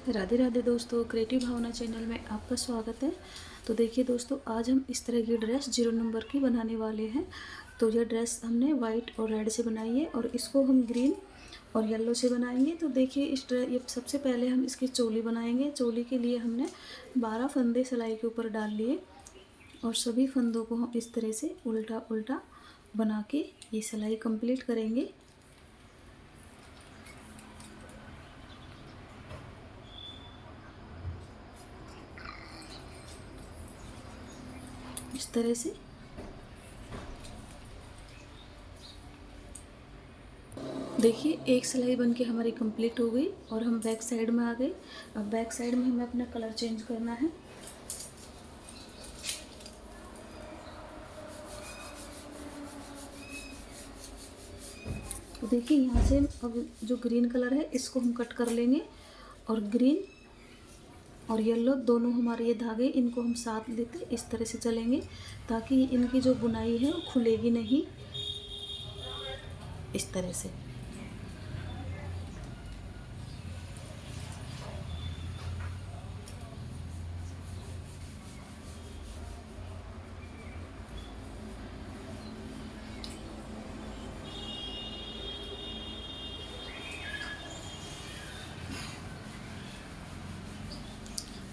राधे राधे दोस्तों, क्रिएटिव भावना चैनल में आपका स्वागत है। तो देखिए दोस्तों, आज हम इस तरह की ड्रेस 0 नंबर की बनाने वाले हैं। तो यह ड्रेस हमने वाइट और रेड से बनाई है और इसको हम ग्रीन और येलो से बनाएंगे। तो देखिए इस ड्रेस ये सबसे पहले हम इसकी चोली बनाएंगे। चोली के लिए हमने 12 फंदे सिलाई के ऊपर डाल लिए और सभी फंदों को हम इस तरह से उल्टा उल्टा बना के ये सिलाई कंप्लीट करेंगे। इस तरह से देखिए एक सिलाई बनके हमारी कंप्लीट हो गई और हम बैक साइड में आ गए। अब बैक साइड में हमें अपना कलर चेंज करना है। तो देखिए यहाँ से अब जो ग्रीन कलर है इसको हम कट कर लेंगे और ग्रीन और येलो दोनों हमारे ये धागे इनको हम साथ लेते इस तरह से चलेंगे ताकि इनकी जो बुनाई है वो खुलेगी नहीं। इस तरह से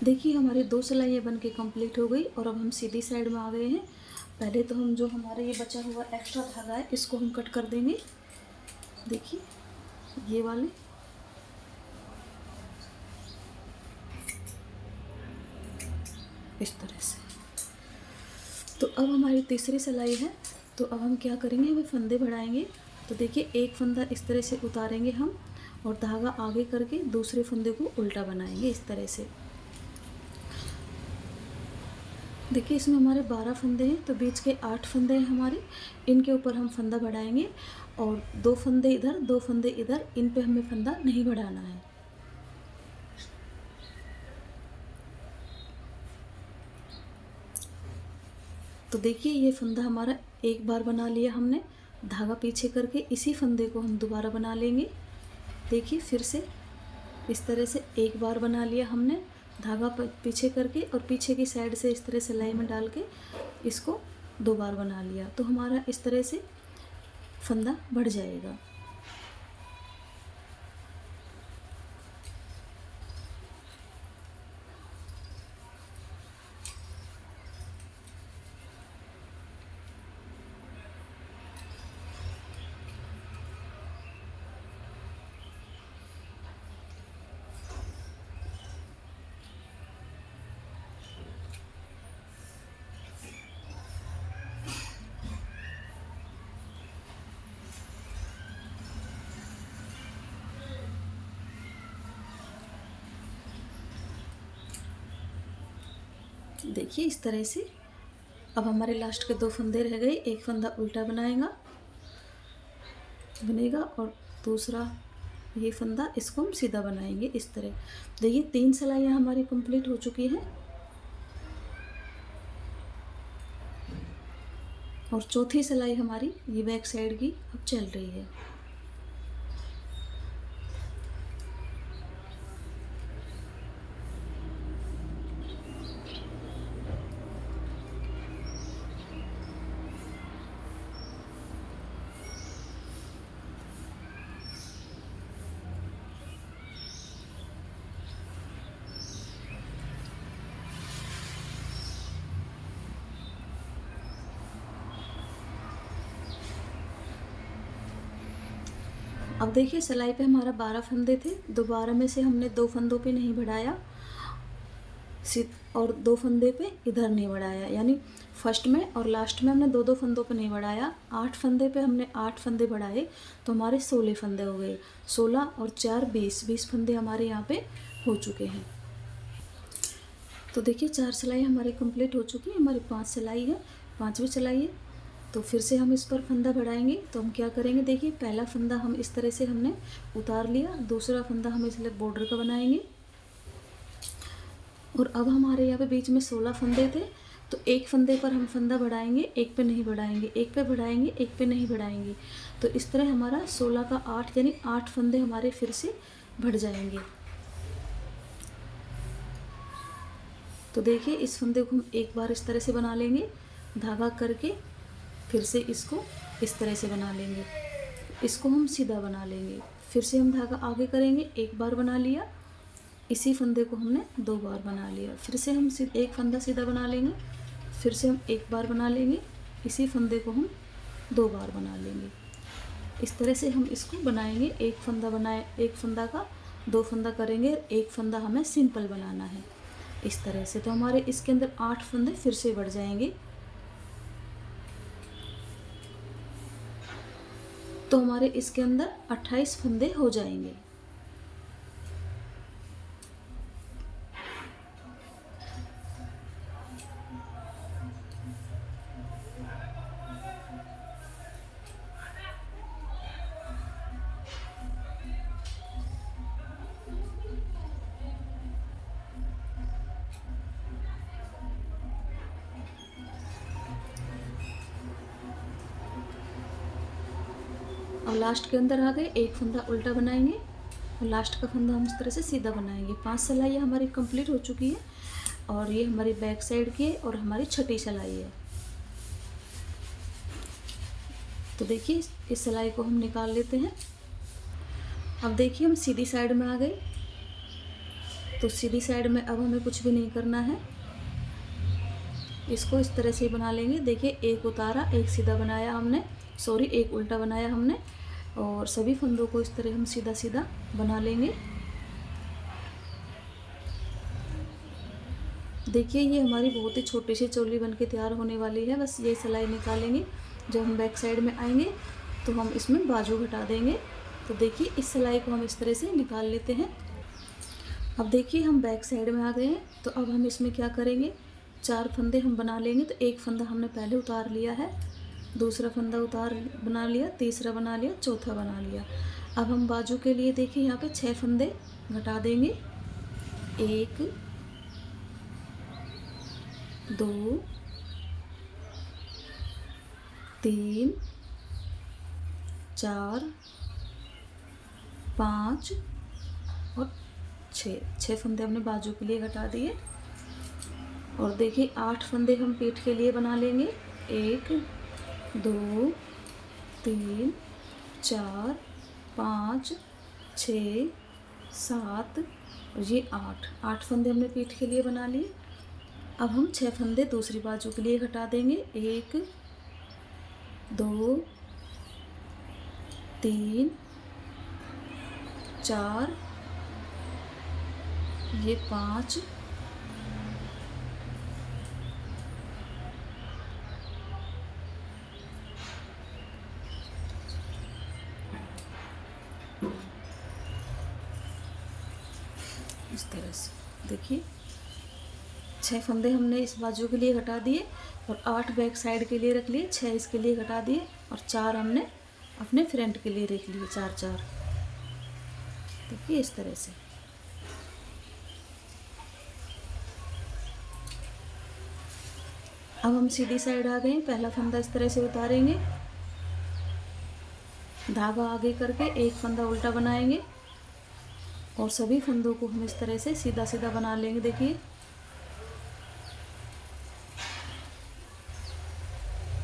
देखिए हमारी 2 सिलाइयाँ बन के कम्प्लीट हो गई और अब हम सीधी साइड में आ गए हैं। पहले तो हम जो हमारे ये बचा हुआ एक्स्ट्रा धागा है इसको हम कट कर देंगे। देखिए ये वाले इस तरह से। तो अब हमारी तीसरी सिलाई है। तो अब हम क्या करेंगे, हमें फंदे बढ़ाएंगे। तो देखिए एक फंदा इस तरह से उतारेंगे हम और धागा आगे करके दूसरे फंदे को उल्टा बनाएंगे इस तरह से। देखिए इसमें हमारे 12 फंदे हैं तो बीच के 8 फंदे हैं हमारे, इनके ऊपर हम फंदा बढ़ाएंगे और 2 फंदे इधर 2 फंदे इधर, इन पे हमें फंदा नहीं बढ़ाना है। तो देखिए ये फंदा हमारा एक बार बना लिया हमने, धागा पीछे करके इसी फंदे को हम दोबारा बना लेंगे। देखिए फिर से इस तरह से एक बार बना लिया हमने, धागा पीछे करके और पीछे की साइड से इस तरह से सिलाई में डाल के इसको 2 बार बना लिया। तो हमारा इस तरह से फंदा बढ़ जाएगा। देखिए इस तरह से अब हमारे लास्ट के 2 फंदे रह गए। एक फंदा उल्टा बनेगा और दूसरा ये फंदा इसको हम सीधा बनाएंगे इस तरह। देखिए 3 सिलाइयाँ हमारी कंप्लीट हो चुकी हैं और चौथी सिलाई हमारी ये बैक साइड की अब चल रही है। अब देखिए सिलाई पे हमारा 12 फंदे थे, दोबारा में से हमने 2 फंदों पे नहीं बढ़ाया और 2 फंदे पे इधर नहीं बढ़ाया, यानी फर्स्ट में और लास्ट में हमने 2-2 फंदों पे नहीं बढ़ाया। 8 फंदे पे हमने 8 फंदे बढ़ाए तो हमारे 16 फंदे हो गए। 16 और 4 20 फंदे हमारे यहाँ पे हो चुके हैं। तो देखिए 4 सिलाई हमारी कंप्लीट हो चुकी है, हमारी 5 सिलाई है, 5वीं सिलाई है। तो फिर से हम इस पर फंदा बढ़ाएंगे। तो हम क्या करेंगे, देखिए पहला फंदा हम इस तरह से हमने उतार लिया, दूसरा फंदा हम इसलिए बॉर्डर का बनाएंगे और अब हमारे यहाँ पे बीच में 16 फंदे थे तो एक फंदे पर हम फंदा बढ़ाएंगे, एक पे नहीं बढ़ाएंगे, एक पे बढ़ाएंगे, एक पे नहीं बढ़ाएंगे। तो इस तरह हमारा 16 का 8 यानी 8 फंदे हमारे फिर से बढ़ जाएंगे। तो देखिए इस फंदे को हम एक बार इस तरह से बना लेंगे, धागा करके फिर से इसको इस तरह से बना लेंगे, इसको हम सीधा बना लेंगे, फिर से हम धागा आगे करेंगे, एक बार बना लिया, इसी फंदे को हमने 2 बार बना लिया, फिर से हम एक फंदा सीधा बना लेंगे, फिर से हम एक बार बना लेंगे, इसी फंदे को हम 2 बार बना लेंगे। इस तरह से हम इसको बनाएंगे। एक फंदा बनाए, एक फंदा का 2 फंदा करेंगे, एक फंदा हमें सिंपल बनाना है इस तरह से। तो हमारे इसके अंदर 8 फंदे फिर से बढ़ जाएंगे। तो हमारे इसके अंदर 28 फंदे हो जाएंगे। और लास्ट के अंदर आ गए, एक फंदा उल्टा बनाएंगे और लास्ट का फंदा हम इस तरह से सीधा बनाएंगे। 5 सिलाई हमारी कंप्लीट हो चुकी है और ये हमारी बैक साइड की है और हमारी छठी सिलाई है। तो देखिए इस सिलाई को हम निकाल लेते हैं। अब देखिए हम सीधी साइड में आ गए। तो सीधी साइड में अब हमें कुछ भी नहीं करना है, इसको इस तरह से बना लेंगे। देखिए एक उतारा, एक सीधा बनाया हमने, सॉरी एक उल्टा बनाया हमने, और सभी फंदों को इस तरह हम सीधा सीधा बना लेंगे। देखिए ये हमारी बहुत ही छोटी सी चोली बनके तैयार होने वाली है। बस ये सिलाई निकालेंगे, जब हम बैक साइड में आएंगे तो हम इसमें बाजू घटा देंगे। तो देखिए इस सिलाई को हम इस तरह से निकाल लेते हैं। अब देखिए हम बैक साइड में आ गए हैं। तो अब हम इसमें क्या करेंगे, 4 फंदे हम बना लेंगे। तो एक फंदा हमने पहले उतार लिया है, दूसरा फंदा उतार बना लिया, तीसरा बना लिया, चौथा बना लिया। अब हम बाजू के लिए देखिए यहाँ पे 6 फंदे घटा देंगे। 1 2 3 4 5 और 6 फंदे हमने बाजू के लिए घटा दिए। और देखिए 8 फंदे हम पीठ के लिए बना लेंगे। 1 2 3 4 5 6 7 और ये 8 फंदे हमने पीठ के लिए बना लिए। अब हम 6 फंदे दूसरी बाजू के लिए घटा देंगे। 1 2 3 4 ये 5 इस तरह से। देखिए 6 फंदे हमने इस बाजू के लिए घटा दिए और 8 बैक साइड के लिए रख लिए, 6 इसके लिए घटा दिए और 4 हमने अपने फ्रंट के लिए रख लिए, 4 देखिए इस तरह से। अब हम सीधी साइड आ गए। पहला फंदा इस तरह से उतारेंगे, धागा आगे करके एक फंदा उल्टा बनाएंगे और सभी फंदों को हम इस तरह से सीधा सीधा बना लेंगे। देखिए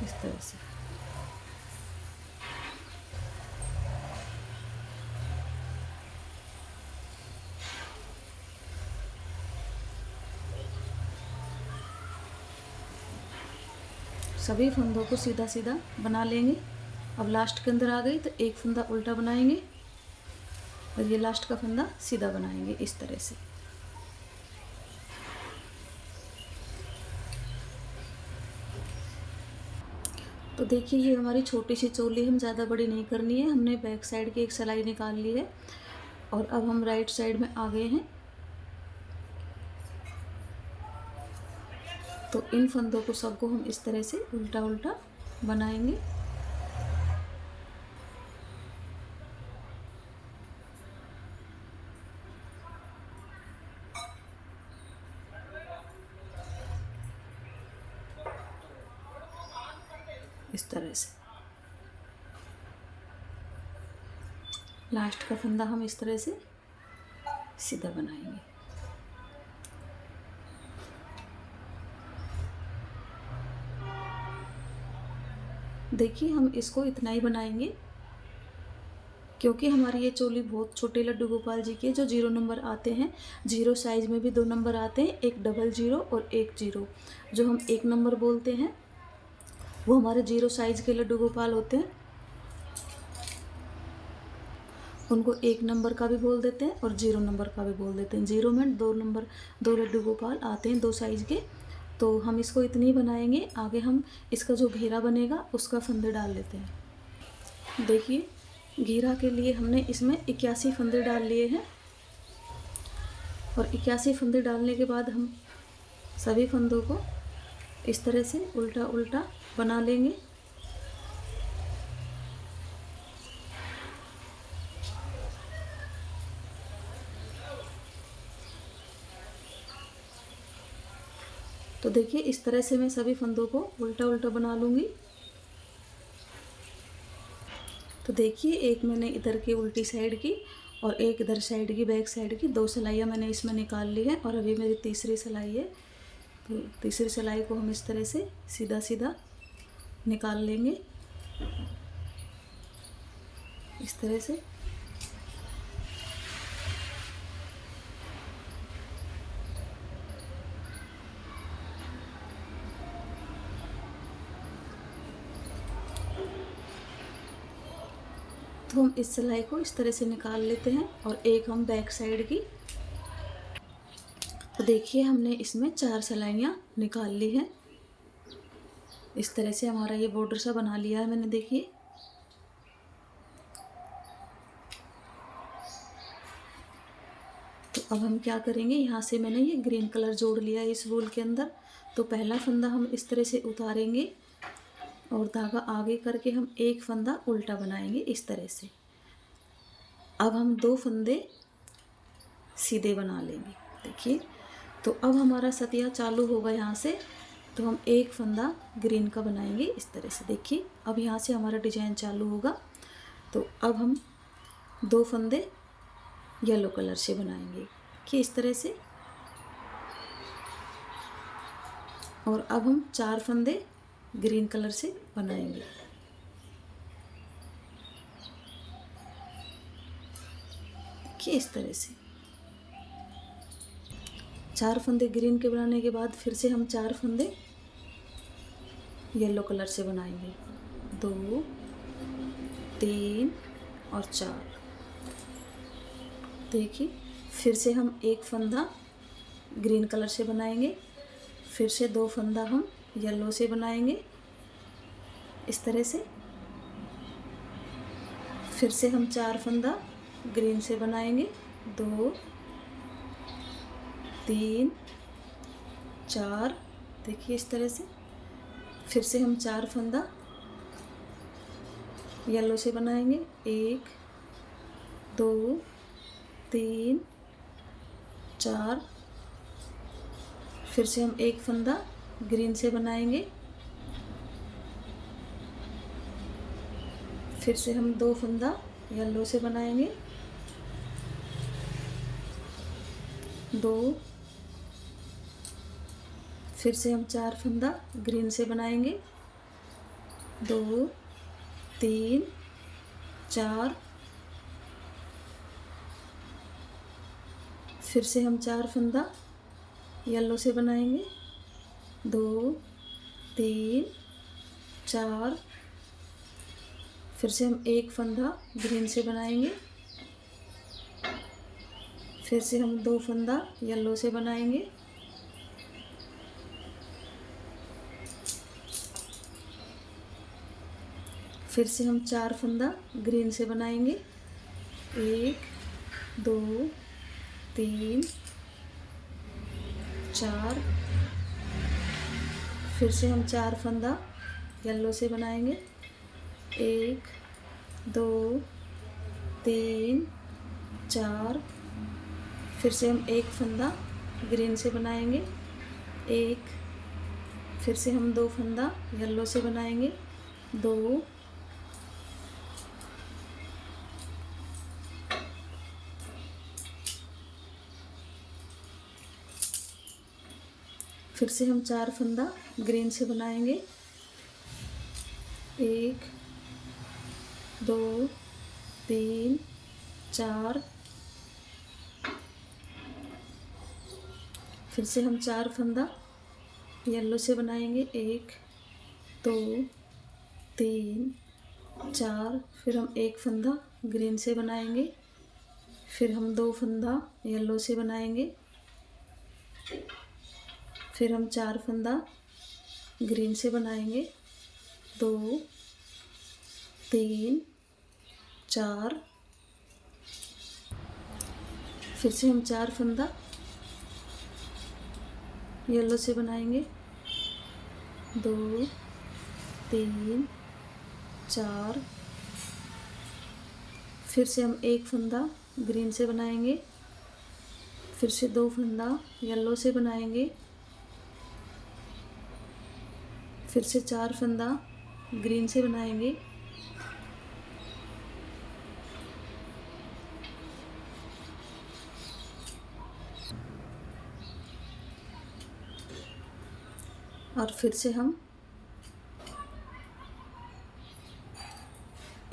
इस तरह से। सभी फंदों को सीधा सीधा बना लेंगे। अब लास्ट के अंदर आ गई तो एक फंदा उल्टा बनाएंगे और ये लास्ट का फंदा सीधा बनाएंगे इस तरह से। तो देखिए ये हमारी छोटी सी चोली हम ज़्यादा बड़ी नहीं करनी है। हमने बैक साइड की एक सिलाई निकाल ली है और अब हम राइट साइड में आ गए हैं। तो इन फंदों को सबको हम इस तरह से उल्टा उल्टा बनाएंगे। इस तरह से लास्ट का फंदा हम इस तरह से सीधा बनाएंगे। देखिए हम इसको इतना ही बनाएंगे, क्योंकि हमारी ये चोली बहुत छोटे लड्डू गोपाल जी के जो 0 नंबर आते हैं, 0 साइज में भी 2 नंबर आते हैं, एक डबल 0 और एक 0। जो हम 1 नंबर बोलते हैं वो हमारे 0 साइज के लड्डू गोपाल होते हैं, उनको 1 नंबर का भी बोल देते हैं और 0 नंबर का भी बोल देते हैं। 0 में 2 नंबर 2 लड्डू गोपाल आते हैं 2 साइज के। तो हम इसको इतनी बनाएंगे, आगे हम इसका जो घेरा बनेगा उसका फंदे डाल लेते हैं। देखिए घेरा के लिए हमने इसमें 81 फंदे डाल लिए हैं, और 81 फंदे डालने के बाद हम सभी फंदों को इस तरह से उल्टा उल्टा बना लेंगे। तो देखिए इस तरह से मैं सभी फंदों को उल्टा उल्टा बना लूँगी। तो देखिए एक मैंने इधर की उल्टी साइड की और एक इधर साइड की बैक साइड की 2 सिलाइयाँ मैंने इसमें निकाल ली है, और अभी मेरी तीसरी सिलाई है। तो तीसरी सिलाई को हम इस तरह से सीधा सीधा निकाल लेंगे, इस तरह से। तो हम इस सिलाई को इस तरह से निकाल लेते हैं, और एक हम बैक साइड की। तो देखिए हमने इसमें 4 सिलाइयाँ निकाल ली हैं, इस तरह से हमारा ये बॉर्डर सा बना लिया है मैंने। देखिए तो अब हम क्या करेंगे, यहाँ से मैंने ये ग्रीन कलर जोड़ लिया है इस वूल के अंदर। तो पहला फंदा हम इस तरह से उतारेंगे और धागा आगे करके हम एक फंदा उल्टा बनाएंगे इस तरह से। अब हम 2 फंदे सीधे बना लेंगे। देखिए तो अब हमारा सतिया चालू होगा यहाँ से। तो हम एक फंदा ग्रीन का बनाएंगे इस तरह से। देखिए अब यहाँ से हमारा डिजाइन चालू होगा। तो अब हम 2 फंदे येलो कलर से बनाएंगे कि इस तरह से, और अब हम 4 फंदे ग्रीन कलर से बनाएंगे। देखिए इस तरह से 4 फंदे ग्रीन के बनाने के बाद फिर से हम 4 फंदे येलो कलर से बनाएंगे। 2 3 और 4। देखिए फिर से हम एक फंदा ग्रीन कलर से बनाएंगे, फिर से 2 फंदा हम येलो से बनाएंगे इस तरह से, फिर से हम 4 फंदा ग्रीन से बनाएंगे। 2 3 4। देखिए इस तरह से फिर से हम 4 फंदा येलो से बनाएंगे। 1 2 3 4। फिर से हम एक फंदा ग्रीन से बनाएंगे, फिर से हम 2 फंदा येलो से बनाएंगे। 2। फिर से हम 4 फंदा ग्रीन से बनाएंगे। 2 3 4। फिर से हम 4 फंदा येलो से बनाएंगे। 2 3 4। फिर से हम एक फंदा ग्रीन से बनाएंगे, फिर से हम 2 फंदा येलो से बनाएंगे। फिर से हम 4 फंदा ग्रीन से बनाएंगे। 1 2 3 4। फिर से हम 4 फंदा येलो से बनाएंगे। 1 2 3 4। फिर से हम एक फंदा ग्रीन से बनाएंगे। 1। फिर से हम 2 फंदा येलो से बनाएंगे। 2। फिर से हम 4 फंदा ग्रीन से बनाएंगे। 1 2 3 4, फिर से हम 4 फंदा येलो से बनाएंगे। 1 2 3 4, फिर हम 1 फंदा ग्रीन से बनाएंगे, फिर हम 2 फंदा येलो से बनाएंगे, फिर हम 4 फंदा ग्रीन से बनाएंगे। 2 3 4, फिर से हम 4 फंदा येलो से बनाएंगे। 2 3 4, फिर से हम 1 फंदा ग्रीन से बनाएंगे, फिर से 2 फंदा येलो से बनाएंगे, फिर से 4 फंदा ग्रीन से बनाएंगे, और फिर से हम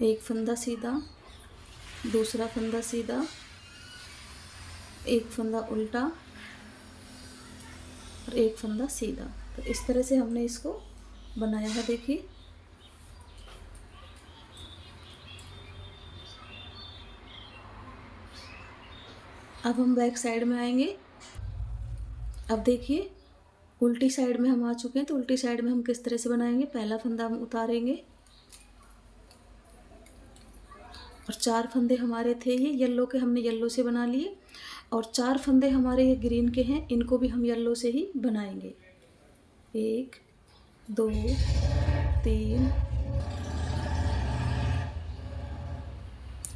1 फंदा सीधा, दूसरा फंदा सीधा, 1 फंदा उल्टा और 1 फंदा सीधा। तो इस तरह से हमने इसको बनाया है। देखिए अब हम बैक साइड में आएंगे। अब देखिए उल्टी साइड में हम आ चुके हैं, तो उल्टी साइड में हम किस तरह से बनाएंगे। पहला फंदा हम उतारेंगे और 4 फंदे हमारे थे ये येलो के, हमने येलो से बना लिए, और 4 फंदे हमारे ये ग्रीन के हैं, इनको भी हम येलो से ही बनाएंगे। 1 2 3,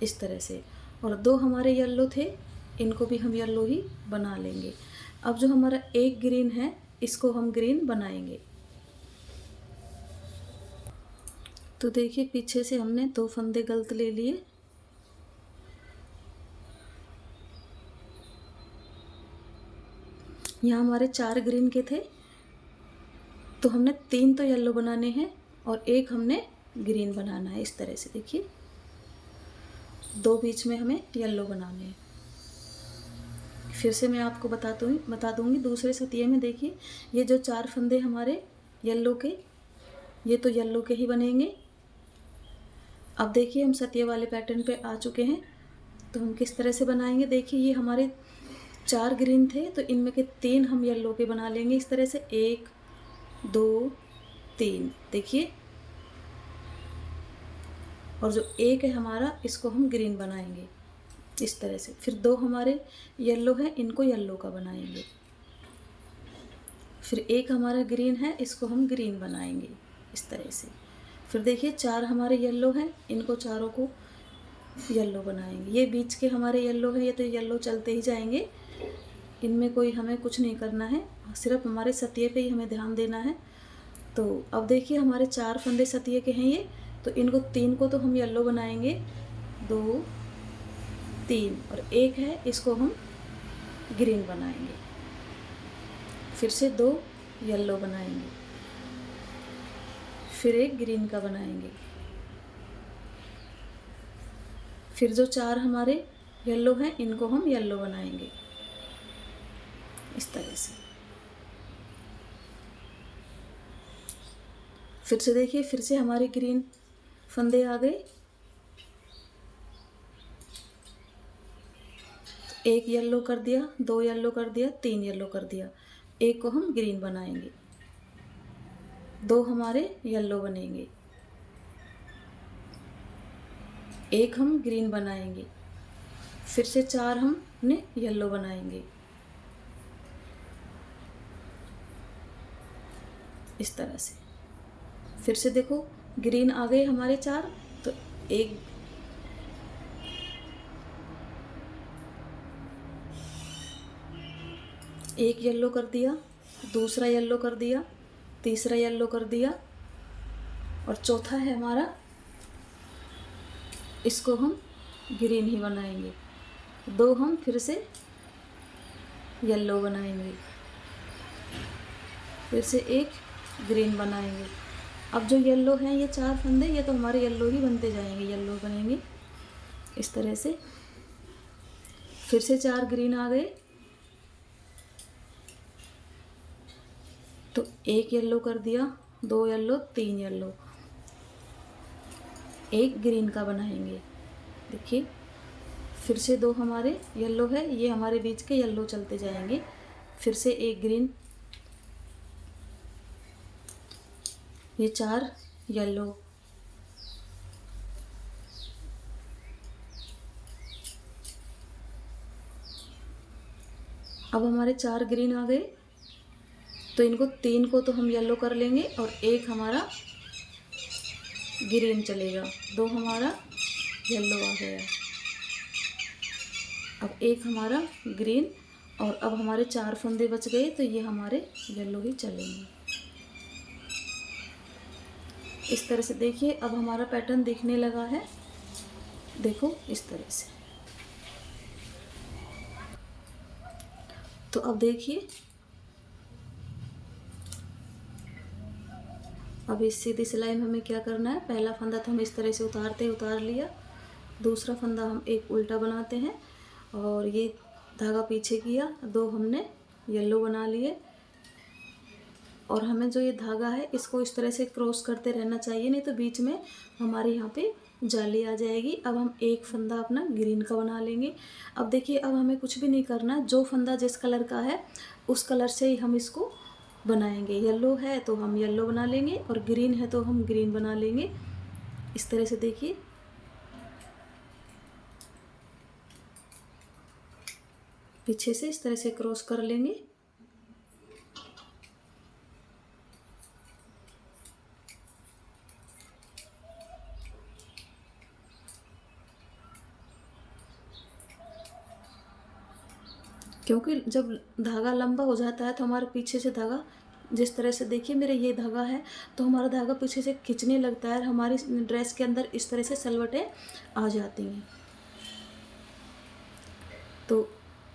इस तरह से, और 2 हमारे येलो थे, इनको भी हम येलो ही बना लेंगे। अब जो हमारा एक ग्रीन है इसको हम ग्रीन बनाएंगे। तो देखिए पीछे से हमने 2 फंदे गलत ले लिए, यहाँ हमारे 4 ग्रीन के थे, तो हमने 3 तो येलो बनाने हैं और 1 हमने ग्रीन बनाना है। इस तरह से देखिए 2 बीच में हमें येलो बनाने हैं। फिर से मैं आपको बता दूंगी दूसरे सतिये में। देखिए ये जो 4 फंदे हमारे येलो के, ये तो येलो के ही बनेंगे। अब देखिए हम सतिये वाले पैटर्न पे आ चुके हैं, तो हम किस तरह से बनाएंगे। देखिए ये हमारे 4 ग्रीन थे, तो इनमें के 3 हम येलो के बना लेंगे। इस तरह से 1 2 3, देखिए, और जो 1 है हमारा इसको हम ग्रीन बनाएंगे इस तरह से। फिर 2 हमारे येलो है, इनको येलो का बनाएंगे। फिर 1 हमारा ग्रीन है, इसको हम ग्रीन बनाएंगे इस तरह से। फिर देखिए 4 हमारे येलो हैं, इनको चारों को येलो बनाएंगे। ये बीच के हमारे येलो हैं, ये तो येलो चलते ही जाएंगे, इनमें कोई हमें कुछ नहीं करना है, सिर्फ हमारे सतिये पे ही हमें ध्यान देना है। तो अब देखिए हमारे 4 फंदे सतिये के हैं ये, तो इनको 3 को तो हम येलो बनाएंगे, 2 3, और 1 है इसको हम ग्रीन बनाएंगे। फिर से 2 येलो बनाएंगे, फिर 1 ग्रीन का बनाएंगे। फिर जो 4 हमारे येलो हैं इनको हम येलो बनाएंगे इस तरह से। फिर से देखिए फिर से हमारे ग्रीन फंदे आ गए, 1 येलो कर दिया, 2 येलो कर दिया, 3 येलो कर दिया, 1 को हम ग्रीन बनाएंगे, 2 हमारे येलो बनेंगे, 1 हम ग्रीन बनाएंगे, फिर से 4 हमने येलो बनाएंगे इस तरह से। फिर से देखो ग्रीन आ गए हमारे 4, तो 1 येलो कर दिया, दूसरा येलो कर दिया, तीसरा येलो कर दिया, और चौथा है हमारा, इसको हम ग्रीन ही बनाएंगे। 2 हम फिर से येलो बनाएंगे, फिर से 1 ग्रीन बनाएंगे, अब जो येलो हैं ये 4 फंदे, ये तो हमारे येलो ही बनते जाएंगे, येलो बनेंगे इस तरह से। फिर से 4 ग्रीन आ गए, तो 1 येलो कर दिया, 2 येलो, 3 येलो, 1 ग्रीन का बनाएंगे। देखिए फिर से 2 हमारे येलो है, ये हमारे बीच के येलो चलते जाएंगे। फिर से 1 ग्रीन, ये 4 येलो, अब हमारे 4 ग्रीन आ गए, तो इनको 3 को तो हम येलो कर लेंगे और 1 हमारा ग्रीन चलेगा, 2 हमारा येलो आ गया, अब 1 हमारा ग्रीन, और अब हमारे 4 फंदे बच गए, तो ये हमारे येलो ही चलेंगे इस तरह से। देखिए अब हमारा पैटर्न दिखने लगा है, देखो इस तरह से। तो अब देखिए, अब इस सीधी सिलाई में हमें क्या करना है, पहला फंदा तो हम इस तरह से उतार लिया, दूसरा फंदा हम एक उल्टा बनाते हैं और ये धागा पीछे किया, 2 हमने येलो बना लिए, और हमें जो ये धागा है इसको इस तरह से क्रॉस करते रहना चाहिए, नहीं तो बीच में हमारे यहाँ पे जाली आ जाएगी। अब हम एक फंदा अपना ग्रीन का बना लेंगे। अब देखिए अब हमें कुछ भी नहीं करना, जो फंदा जिस कलर का है उस कलर से ही हम इसको बनाएंगे। येलो है तो हम येलो बना लेंगे और ग्रीन है तो हम ग्रीन बना लेंगे इस तरह से। देखिए पीछे से इस तरह से क्रॉस कर लेंगे। क्योंकि जब धागा लंबा हो जाता है तो हमारे पीछे से धागा, जिस तरह से देखिए मेरे ये धागा है तो हमारा धागा पीछे से खींचने लगता है, हमारी ड्रेस के अंदर इस तरह से सलवटें आ जाती हैं। तो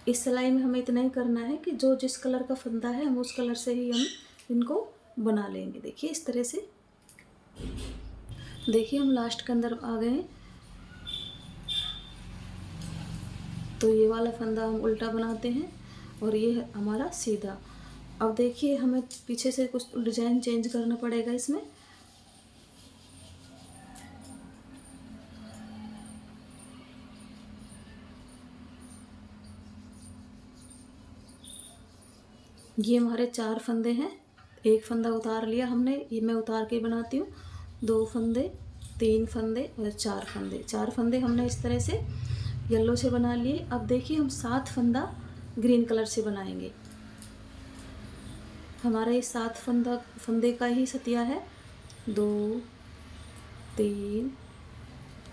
इस सिलाई में हमें इतना ही करना है कि जो जिस कलर का फंदा है हम उस कलर से ही हम इनको बना लेंगे। देखिए इस तरह से। देखिए हम लास्ट के अंदर आ गए हैं, तो ये वाला फंदा हम उल्टा बनाते हैं और ये है हमारा सीधा। अब देखिए हमें पीछे से कुछ डिजाइन चेंज करना पड़ेगा इसमें। ये हमारे 4 फंदे हैं, एक फंदा उतार लिया हमने, ये मैं उतार के बनाती हूँ। 2 फंदे, 3 फंदे और 4 फंदे, 4 फंदे हमने इस तरह से येलो से बना लिए। अब देखिए हम 7 फंदा ग्रीन कलर से बनाएंगे। हमारा ये 7 फंदे का ही सतिया है। 2 3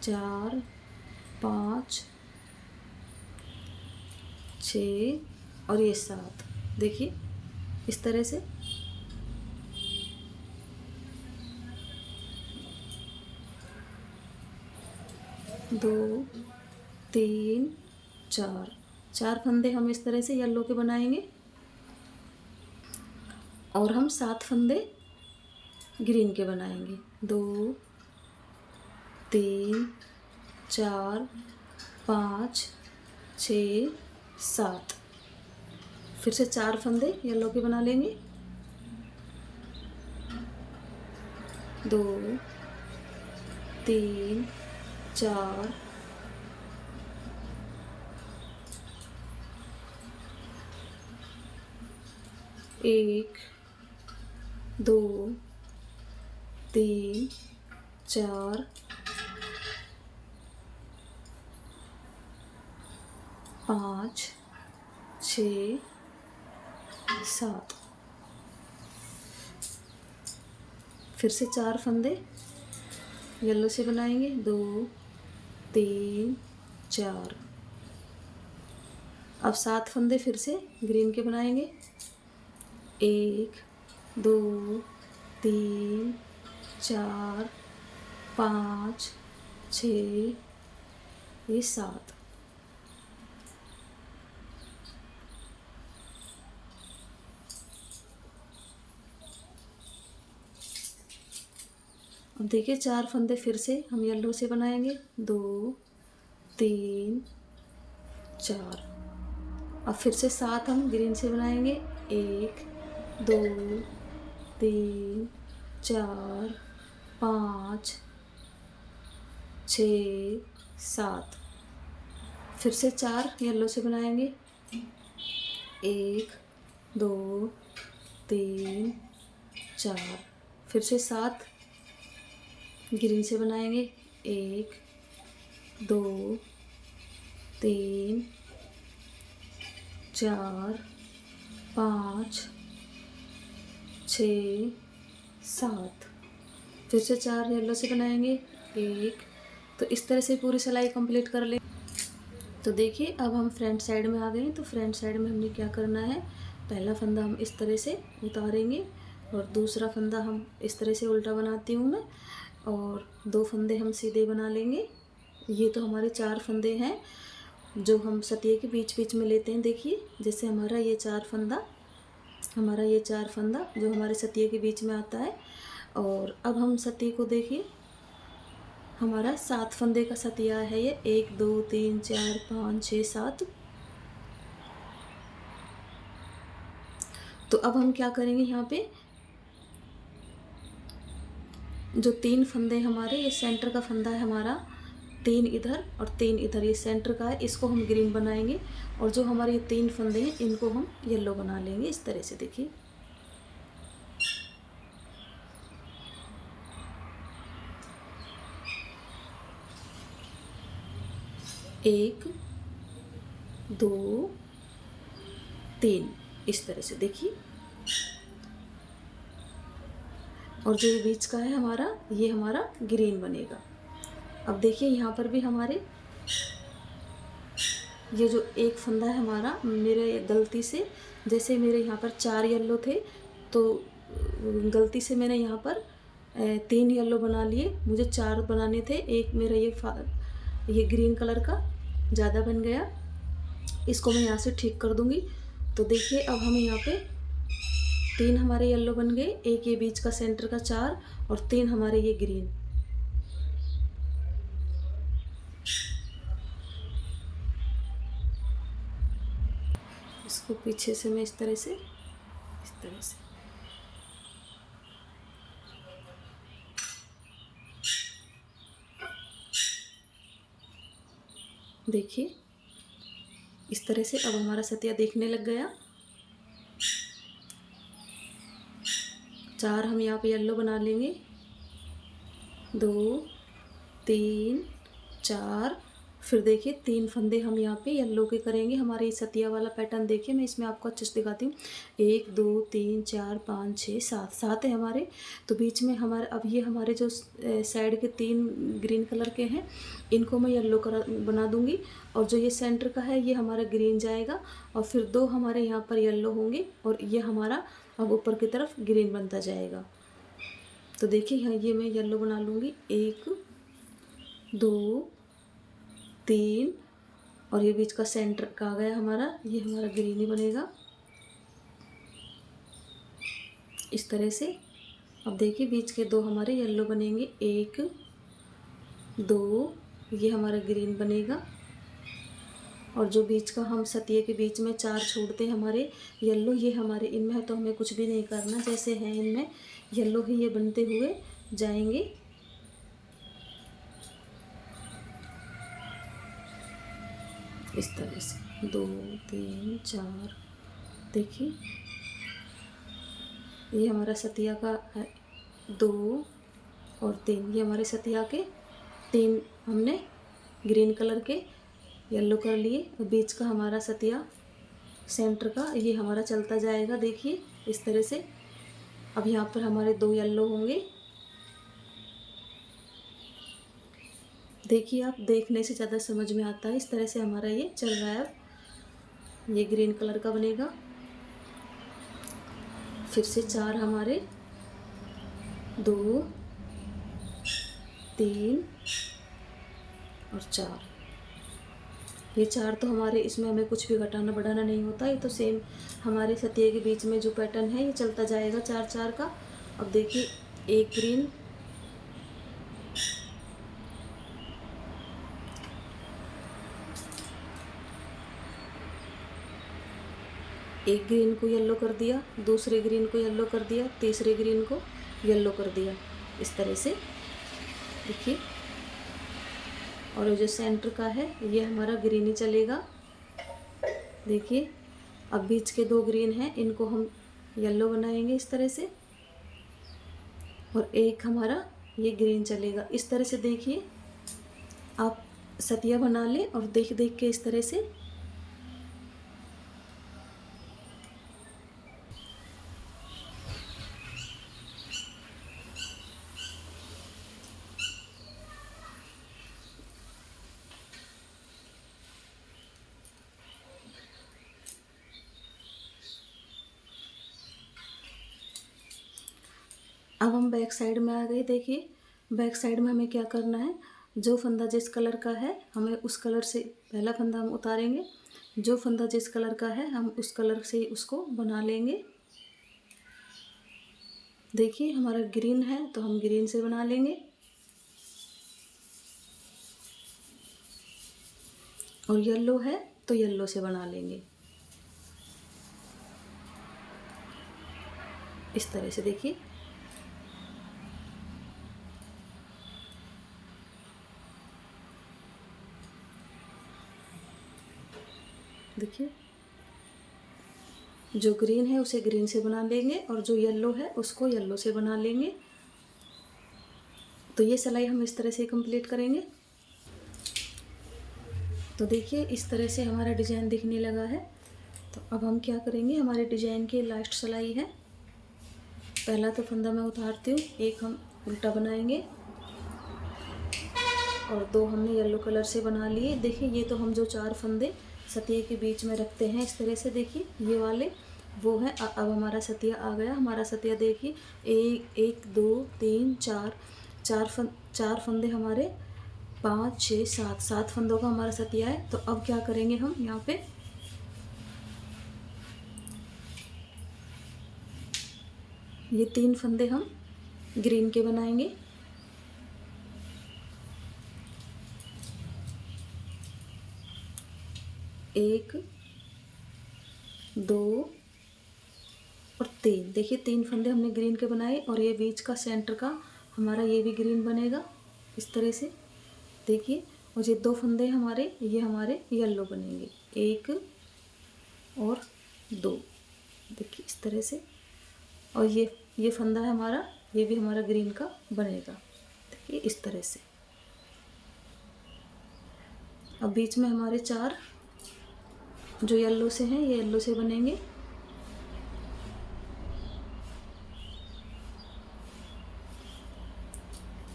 4 5 6 और ये 7। देखिए इस तरह से। दो, 3 4, 4 फंदे हम इस तरह से येलो के बनाएंगे और हम 7 फंदे ग्रीन के बनाएंगे। 2 3 4 5 6 7, फिर से 4 फंदे येलो के बना लेंगे। 2 3 4 1 2 3 4 5 6 7, फिर से 4 फंदे येलो से बनाएंगे। 2 3 4, अब 7 फंदे फिर से ग्रीन के बनाएंगे। 1 2 3 4 5 6 ये 7। अब देखिए 4 फंदे फिर से हम येलो से बनाएंगे, 2 3 4। अब फिर से 7 हम ग्रीन से बनाएंगे, 1 2 3 4 5 6 7। फिर से 4 येलो से बनाएंगे, 1 2 3 4। फिर से 7 ग्रीन से बनाएंगे, 1 2 3 4 5 6 7। फिर से 4 येलो से बनाएंगे, 1। तो इस तरह से पूरी सिलाई कंप्लीट कर ले। तो देखिए अब हम फ्रंट साइड में आ गए हैं। तो फ्रंट साइड में हमने क्या करना है, पहला फंदा हम इस तरह से उतारेंगे और दूसरा फंदा हम इस तरह से उल्टा बनाती हूँ मैं, और 2 फंदे हम सीधे बना लेंगे। ये तो हमारे 4 फंदे हैं जो हम सतिये के बीच बीच में लेते हैं। देखिए जैसे हमारा ये 4 फंदा जो हमारे सतिये के बीच में आता है। और अब हम सतिये को देखिए, हमारा 7 फंदे का सतिया है ये, 1 2 3 4 5 6 7। तो अब हम क्या करेंगे, यहाँ पे जो 3 फंदे हमारे, ये सेंटर का फंदा है हमारा, 3 इधर और 3 इधर, ये सेंटर का है, इसको हम ग्रीन बनाएंगे। और जो हमारे ये 3 फंदे हैं इनको हम येलो बना लेंगे इस तरह से। देखिए एक 2 3 इस तरह से। देखिए और जो ये बीच का है हमारा, ये हमारा ग्रीन बनेगा। अब देखिए यहाँ पर भी हमारे ये जो एक फंदा है हमारा, मेरे गलती से, जैसे मेरे यहाँ पर 4 येलो थे तो गलती से मैंने यहाँ पर 3 येलो बना लिए, मुझे 4 बनाने थे। एक मेरा ये ग्रीन कलर का ज़्यादा बन गया, इसको मैं यहाँ से ठीक कर दूँगी। तो देखिए अब हमें यहाँ पे 3 हमारे येलो बन गए, एक ये बीच का सेंटर का 4 और 3 हमारे ये ग्रीन। इसको पीछे से मैं इस तरह से देखिए इस तरह से। अब हमारा सतिया देखने लग गया। 4 हम यहाँ पे येलो बना लेंगे, 2 3 4। फिर देखिए 3 फंदे हम यहाँ पे येलो के करेंगे। हमारे ये सतिया वाला पैटर्न देखिए, मैं इसमें आपको अच्छे से दिखाती हूँ। 1 2 3 4 5 6 7 है हमारे। तो बीच में हमारे, अब ये हमारे जो साइड के 3 ग्रीन कलर के हैं इनको मैं येलो बना दूँगी, और जो ये सेंटर का है ये हमारा ग्रीन जाएगा, और फिर 2 हमारे यहाँ पर येलो होंगे, और ये हमारा अब ऊपर की तरफ ग्रीन बनता जाएगा। तो देखिए यहाँ ये मैं येलो बना लूँगी, 1 2 3, और ये बीच का सेंटर का आ गया हमारा, ये हमारा ग्रीन ही बनेगा इस तरह से। अब देखिए बीच के 2 हमारे येलो बनेंगे, 1 2, ये हमारा ग्रीन बनेगा। और जो बीच का हम सतिये के बीच में 4 छोड़ते हैं हमारे येलो, ये हमारे इनमें है, तो हमें कुछ भी नहीं करना, जैसे हैं इनमें येलो ही ये बनते हुए जाएंगे। इस तरह से 2 3 4। देखिए ये हमारा सतिया का है 2 और 3, ये हमारे सतिया के 3 हमने ग्रीन कलर के येलो कर लिए। और बीच का हमारा सतिया सेंटर का ये हमारा चलता जाएगा, देखिए इस तरह से। अब यहाँ पर हमारे 2 येलो होंगे। देखिए आप देखने से ज़्यादा समझ में आता है, इस तरह से हमारा ये चल रहा है। अब ये ग्रीन कलर का बनेगा। फिर से 4 हमारे, 2 3 और 4। ये 4 तो हमारे, इसमें हमें कुछ भी घटाना बढ़ाना नहीं होता, ये तो सेम हमारे सतिये के बीच में जो पैटर्न है ये चलता जाएगा 4 4 का। अब देखिए एक ग्रीन एक ग्रीन को येलो कर दिया, दूसरे ग्रीन को येलो कर दिया, तीसरे ग्रीन को येलो कर दिया, इस तरह से देखिए। और ये जो सेंटर का है ये हमारा ग्रीन ही चलेगा। देखिए अब बीच के दो ग्रीन हैं, इनको हम येलो बनाएंगे इस तरह से, और एक हमारा ये ग्रीन चलेगा। इस तरह से देखिए आप सतिया बना लें और देख देख के इस तरह से। अब हम बैक साइड में आ गए। देखिए बैक साइड में हमें क्या करना है, जो फंदा जिस कलर का है हमें उस कलर से पहला फंदा हम उतारेंगे। जो फंदा जिस कलर का है हम उस कलर से ही उसको बना लेंगे। देखिए हमारा ग्रीन है तो हम ग्रीन से बना लेंगे, और येलो है तो येलो से बना लेंगे इस तरह से। देखिए देखिए जो ग्रीन है उसे ग्रीन से बना लेंगे और जो येलो है उसको येलो से बना लेंगे। तो ये सिलाई हम इस तरह से कंप्लीट करेंगे। तो देखिए इस तरह से हमारा डिज़ाइन दिखने लगा है। तो अब हम क्या करेंगे, हमारे डिज़ाइन की लास्ट सिलाई है। पहला तो फंदा मैं उतारती हूँ, एक हम उल्टा बनाएंगे और दो हमने येलो कलर से बना लिए। देखिए ये तो हम जो चार फंदे सतिये के बीच में रखते हैं इस तरह से, देखिए ये वाले वो है। अब हमारा सतिया आ गया। हमारा सतिया देखिए एक दो तीन चार, चार फंदे हमारे, 5 6 7, 7 फंदों का हमारा सतिया है। तो अब क्या करेंगे हम यहाँ पे, ये 3 फंदे हम ग्रीन के बनाएंगे। एक दो और तीन। देखिए 3 फंदे हमने ग्रीन के बनाए और ये बीच का सेंटर का हमारा ये भी ग्रीन बनेगा इस तरह से। देखिए और ये 2 फंदे हमारे, ये हमारे येलो बनेंगे, 1 और 2। देखिए इस तरह से। और ये फंदा है हमारा, ये भी हमारा ग्रीन का बनेगा। देखिए इस तरह से। अब बीच में हमारे 4 जो येलो से हैं ये येलो से बनेंगे।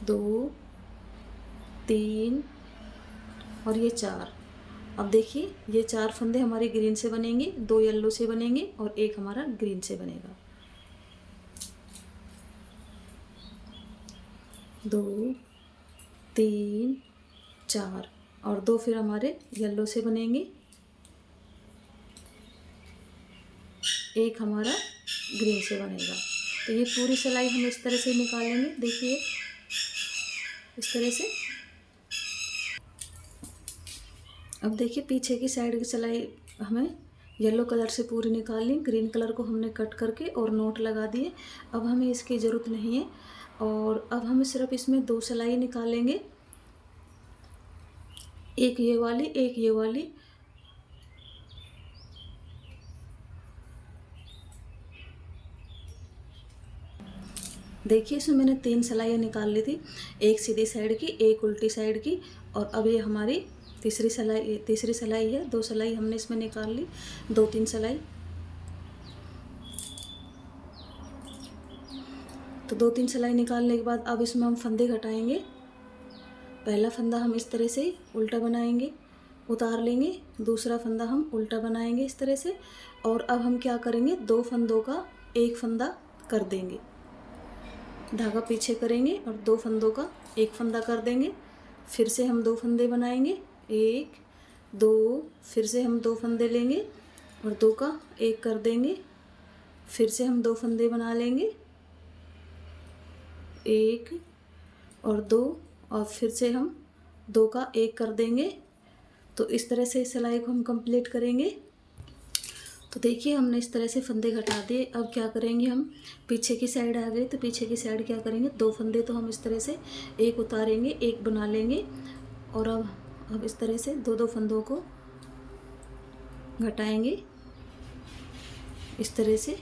दो, 3 और ये 4। अब देखिए ये 4 फंदे हमारे ग्रीन से बनेंगे, 2 येलो से बनेंगे और एक हमारा ग्रीन से बनेगा। 2 3 4 और 2 फिर हमारे येलो से बनेंगे, एक हमारा ग्रीन से बनेगा। तो ये पूरी सिलाई हम इस तरह से निकालेंगे। देखिए इस तरह से। अब देखिए पीछे की साइड की सिलाई हमें येलो कलर से पूरी निकालनी। ग्रीन कलर को हमने कट करके और नोट लगा दिए। अब हमें इसकी ज़रूरत नहीं है और अब हम सिर्फ इसमें 2 सिलाई निकालेंगे, एक ये वाली एक ये वाली। देखिए इसमें मैंने 3 सिलाइयाँ निकाल ली थी, एक सीधी साइड की, एक उल्टी साइड की, और अब ये हमारी तीसरी सिलाई है। 2 सिलाई हमने इसमें निकाल ली, 2-3 सिलाई। तो 2-3 सिलाई निकालने के बाद अब इसमें हम फंदे घटाएंगे। पहला फंदा हम इस तरह से उल्टा बनाएंगे, उतार लेंगे। दूसरा फंदा हम उल्टा बनाएंगे इस तरह से। और अब हम क्या करेंगे, 2 फंदों का एक फंदा कर देंगे, धागा पीछे करेंगे और 2 फंदों का एक फंदा कर देंगे। फिर से हम 2 फंदे बनाएंगे, 1 2, फिर से हम 2 फंदे लेंगे और 2 का एक कर देंगे। फिर से हम 2 फंदे बना लेंगे, 1 और 2, और फिर से हम 2 का एक कर देंगे। तो इस तरह से सिलाई को हम कंप्लीट करेंगे। तो देखिए हमने इस तरह से फंदे घटा दिए। अब क्या करेंगे, हम पीछे की साइड आ गए तो पीछे की साइड क्या करेंगे, 2 फंदे तो हम इस तरह से एक उतारेंगे, एक बना लेंगे। और अब इस तरह से 2-2 फंदों को घटाएंगे इस तरह से,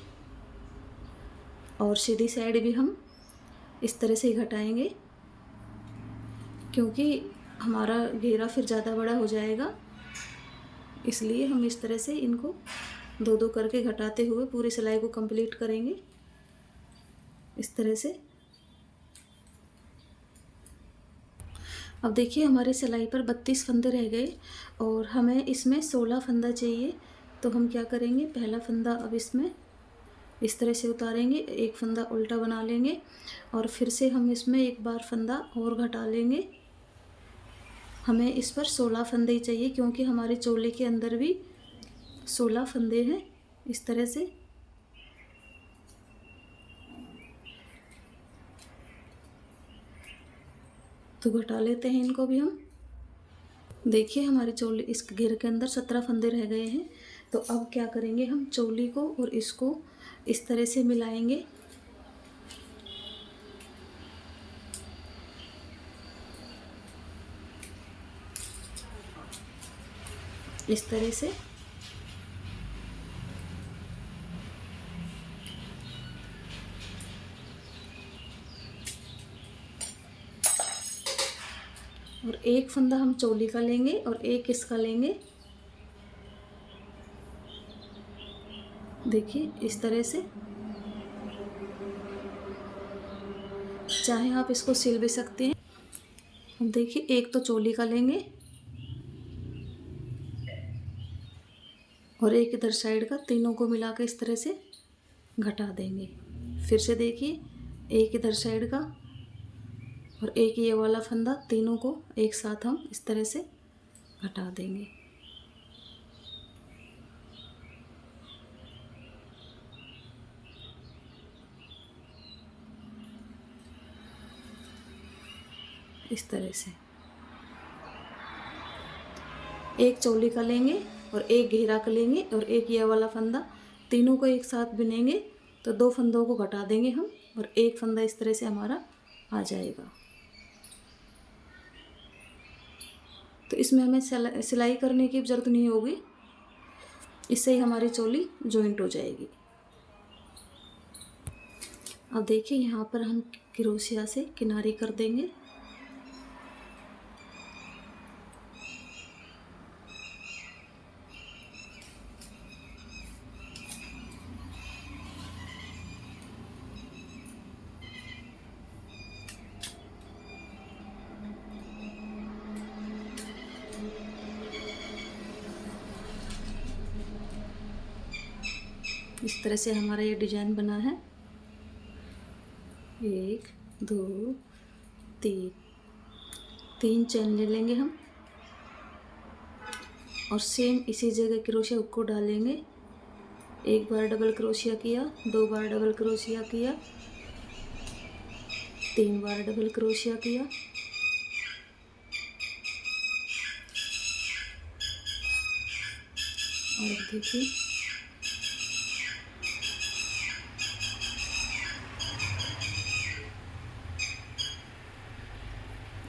और सीधी साइड भी हम इस तरह से ही घटाएंगे, क्योंकि हमारा घेरा फिर ज़्यादा बड़ा हो जाएगा। इसलिए हम इस तरह से इनको 2-2 करके घटाते हुए पूरी सिलाई को कंप्लीट करेंगे इस तरह से। अब देखिए हमारी सिलाई पर 32 फंदे रह गए और हमें इसमें 16 फंदा चाहिए। तो हम क्या करेंगे, पहला फंदा अब इसमें इस तरह से उतारेंगे, एक फंदा उल्टा बना लेंगे और फिर से हम इसमें एक बार फंदा और घटा लेंगे। हमें इस पर 16 फंदे ही चाहिए, क्योंकि हमारे चोले के अंदर भी 16 फंदे हैं इस तरह से। तो घटा लेते हैं इनको भी हम। देखिए हमारे चोली इस घेरे के अंदर 17 फंदे रह गए हैं। तो अब क्या करेंगे, हम चोली को और इसको इस तरह से मिलाएंगे, इस तरह से। और एक फंदा हम चोली का लेंगे और एक इसका लेंगे। देखिए इस तरह से, चाहे आप इसको सिल भी सकते हैं। अब देखिए एक तो चोली का लेंगे और एक इधर साइड का, तीनों को मिला के इस तरह से घटा देंगे। फिर से देखिए, एक इधर साइड का और एक ये वाला फंदा, तीनों को एक साथ हम इस तरह से घटा देंगे। इस तरह से एक चोली का लेंगे और एक घेरा का लेंगे और एक ये वाला फंदा, तीनों को एक साथ बिनेंगे तो 2 फंदों को घटा देंगे हम और एक फंदा इस तरह से हमारा आ जाएगा। तो इसमें हमें सिलाई करने की ज़रूरत नहीं होगी, इससे ही हमारी चोली जॉइंट हो जाएगी। अब देखिए यहाँ पर हम क्रोशिया से किनारी कर देंगे। इस तरह से हमारा ये डिजाइन बना है। 1 2 3 चेन ले लेंगे हम और सेम इसी जगह क्रोशिया हुक को डालेंगे। एक बार डबल क्रोशिया किया, 2 बार डबल क्रोशिया किया, 3 बार डबल क्रोशिया किया और अब देखिए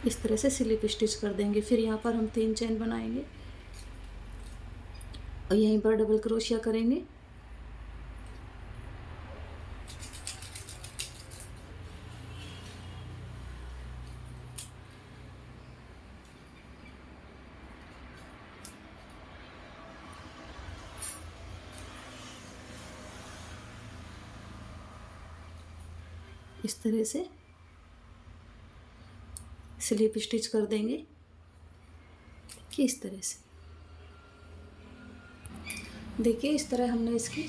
इस तरह से स्लिप स्टिच कर देंगे। फिर यहाँ पर हम 3 चेन बनाएंगे और यहीं पर डबल क्रोशिया करेंगे। इस तरह से स्लिप स्टिच कर देंगे कि इस तरह से। देखिए इस तरह हमने इसकी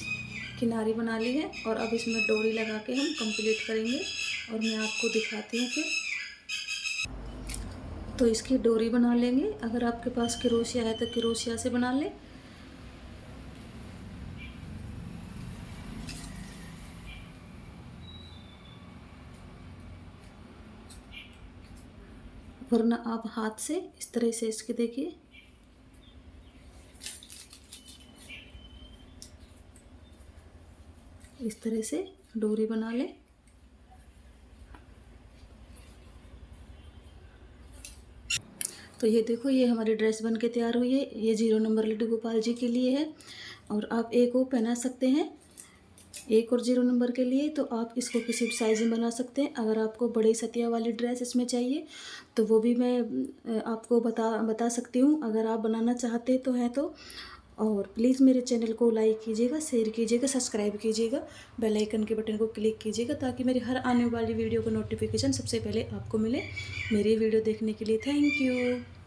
किनारी बना ली है और अब इसमें डोरी लगा के हम कंप्लीट करेंगे और मैं आपको दिखाती हूँ फिर। तो इसकी डोरी बना लेंगे। अगर आपके पास क्रोशिया है तो क्रोशिया से बना लें, वरना आप हाथ से इस तरह से इसके देखिए इस तरह से डोरी बना लें। तो ये देखो, ये हमारी ड्रेस बन के तैयार हुई है। ये 0 नंबर लड्डू गोपाल जी के लिए है, और आप एक वो पहना सकते हैं, एक और 0 नंबर के लिए। तो आप इसको किसी भी साइज़ में बना सकते हैं। अगर आपको बड़ी सतिया वाली ड्रेस इसमें चाहिए तो वो भी मैं आपको बता सकती हूँ, अगर आप बनाना चाहते तो हैं तो। और प्लीज़ मेरे चैनल को लाइक कीजिएगा, शेयर कीजिएगा, सब्सक्राइब कीजिएगा, बेल आइकन के बटन को क्लिक कीजिएगा, ताकि मेरी हर आने वाली वीडियो का नोटिफिकेशन सबसे पहले आपको मिले। मेरी वीडियो देखने के लिए थैंक यू।